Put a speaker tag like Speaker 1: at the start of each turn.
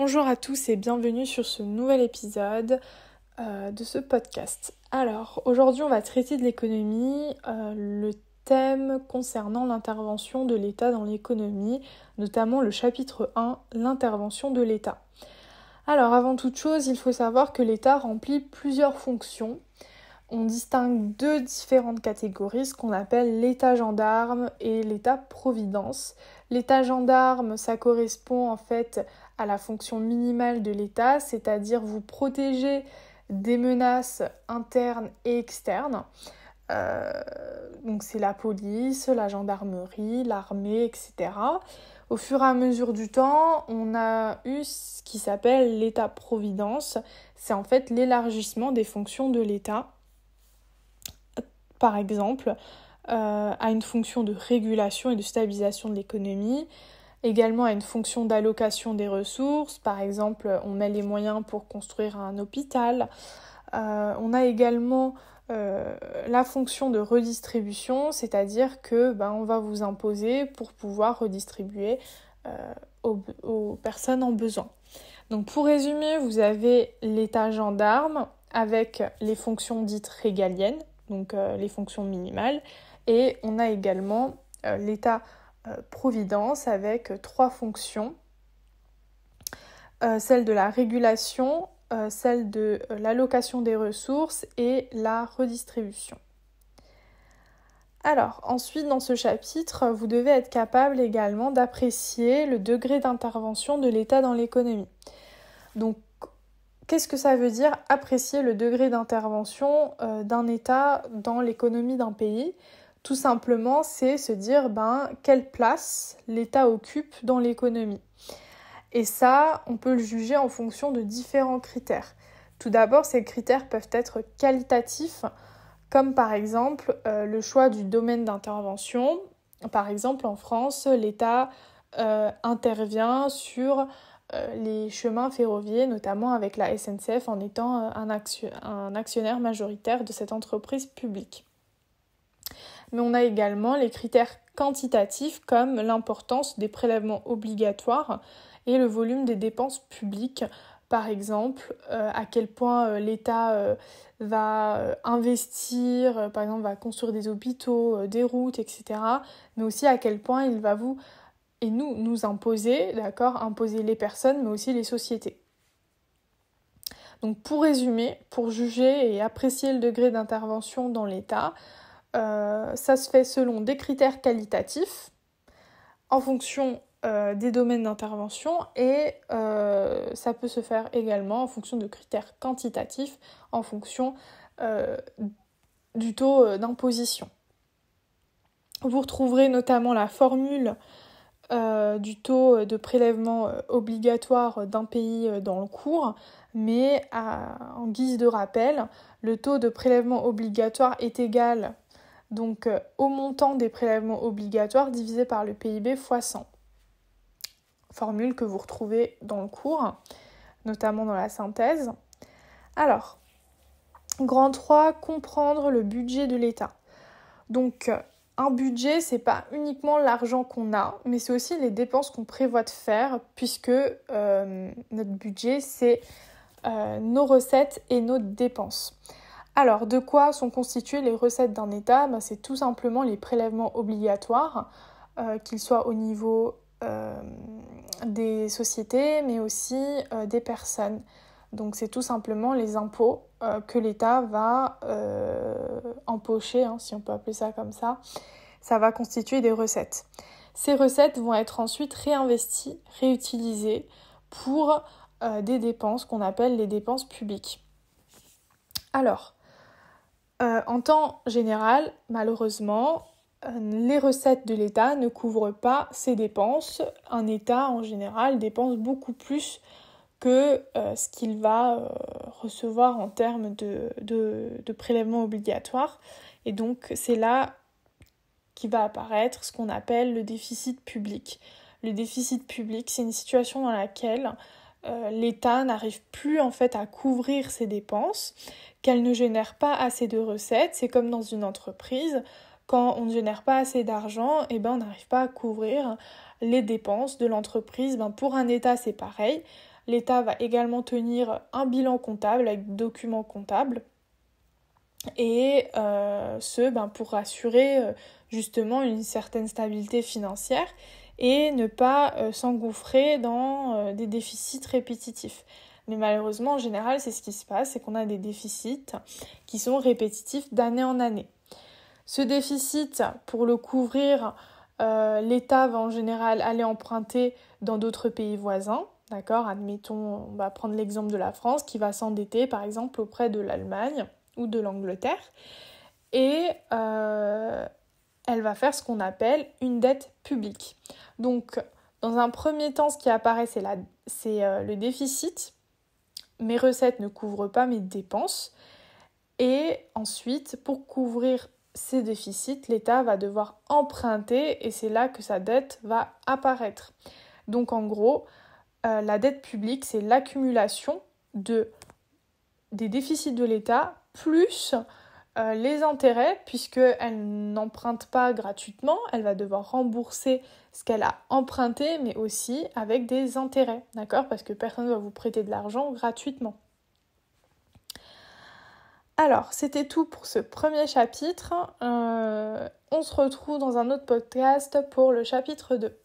Speaker 1: Bonjour à tous et bienvenue sur ce nouvel épisode de ce podcast. Alors, aujourd'hui on va traiter de l'économie, le thème concernant l'intervention de l'État dans l'économie, notamment le chapitre 1, l'intervention de l'État. Alors, avant toute chose, il faut savoir que l'État remplit plusieurs fonctions. On distingue deux différentes catégories, ce qu'on appelle l'État gendarme et l'État providence. L'État gendarme, ça correspond en fait à la fonction minimale de l'État, c'est-à-dire vous protéger des menaces internes et externes. Donc c'est la police, la gendarmerie, l'armée, etc. Au fur et à mesure du temps, on a eu ce qui s'appelle l'État-providence. C'est en fait l'élargissement des fonctions de l'État. Par exemple, à une fonction de régulation et de stabilisation de l'économie, également à une fonction d'allocation des ressources, par exemple on met les moyens pour construire un hôpital, on a également la fonction de redistribution, c'est-à-dire que on va vous imposer pour pouvoir redistribuer aux personnes en besoin. Donc pour résumer, vous avez l'État gendarme avec les fonctions dites régaliennes, donc les fonctions minimales, et on a également l'État providence avec trois fonctions, celle de la régulation, celle de l'allocation des ressources et la redistribution. Alors, ensuite, dans ce chapitre, vous devez être capable également d'apprécier le degré d'intervention de l'État dans l'économie. Donc, qu'est-ce que ça veut dire apprécier le degré d'intervention d'un État dans l'économie d'un pays ? Tout simplement, c'est se dire quelle place l'État occupe dans l'économie. Et ça, on peut le juger en fonction de différents critères. Tout d'abord, ces critères peuvent être qualitatifs, comme par exemple le choix du domaine d'intervention. Par exemple, en France, l'État intervient sur les chemins ferroviaires, notamment avec la SNCF, en étant un actionnaire majoritaire de cette entreprise publique. Mais on a également les critères quantitatifs comme l'importance des prélèvements obligatoires et le volume des dépenses publiques. Par exemple, à quel point l'État va investir, par exemple va construire des hôpitaux, des routes, etc. Mais aussi à quel point il va nous imposer, imposer les personnes, mais aussi les sociétés. Donc pour résumer, pour juger et apprécier le degré d'intervention dans l'État, ça se fait selon des critères qualitatifs, en fonction des domaines d'intervention, et ça peut se faire également en fonction de critères quantitatifs, en fonction du taux d'imposition. Vous retrouverez notamment la formule du taux de prélèvement obligatoire d'un pays dans le cours, mais en guise de rappel, le taux de prélèvement obligatoire est égal donc au montant des prélèvements obligatoires divisé par le PIB fois 100. Formule que vous retrouvez dans le cours, notamment dans la synthèse. Alors, grand 3, comprendre le budget de l'État. Donc, un budget, c'est pas uniquement l'argent qu'on a, mais c'est aussi les dépenses qu'on prévoit de faire, puisque notre budget, c'est nos recettes et nos dépenses. Alors, de quoi sont constituées les recettes d'un État ? C'est tout simplement les prélèvements obligatoires, qu'ils soient au niveau des sociétés, mais aussi des personnes. Donc, c'est tout simplement les impôts que l'État va empocher, si on peut appeler ça comme ça. Ça va constituer des recettes. Ces recettes vont être ensuite réinvesties, réutilisées pour des dépenses qu'on appelle les dépenses publiques. Alors, en temps général, malheureusement, les recettes de l'État ne couvrent pas ses dépenses. Un État, en général, dépense beaucoup plus que ce qu'il va recevoir en termes de prélèvements obligatoires. Et donc, c'est là qui va apparaître ce qu'on appelle le déficit public. Le déficit public, c'est une situation dans laquelle l'État n'arrive plus en fait à couvrir ses dépenses, qu'elle ne génère pas assez de recettes. C'est comme dans une entreprise, quand on ne génère pas assez d'argent, on n'arrive pas à couvrir les dépenses de l'entreprise. Pour un État, c'est pareil. L'État va également tenir un bilan comptable avec documents comptables. Et pour assurer justement une certaine stabilité financière et ne pas s'engouffrer dans des déficits répétitifs. Mais malheureusement, en général, c'est ce qui se passe, c'est qu'on a des déficits qui sont répétitifs d'année en année. Ce déficit, pour le couvrir, l'État va en général aller emprunter dans d'autres pays voisins. D'accord ? Admettons, on va prendre l'exemple de la France qui va s'endetter par exemple auprès de l'Allemagne ou de l'Angleterre. Et elle va faire ce qu'on appelle une dette publique. Donc, dans un premier temps, ce qui apparaît, c'est le déficit. Mes recettes ne couvrent pas mes dépenses. Et ensuite, pour couvrir ces déficits, l'État va devoir emprunter et c'est là que sa dette va apparaître. Donc, en gros, la dette publique, c'est l'accumulation des déficits de l'État plus les intérêts, puisqu'elle n'emprunte pas gratuitement, elle va devoir rembourser ce qu'elle a emprunté, mais aussi avec des intérêts, d'accord ? Parce que personne ne va vous prêter de l'argent gratuitement. Alors, c'était tout pour ce premier chapitre. On se retrouve dans un autre podcast pour le chapitre 2.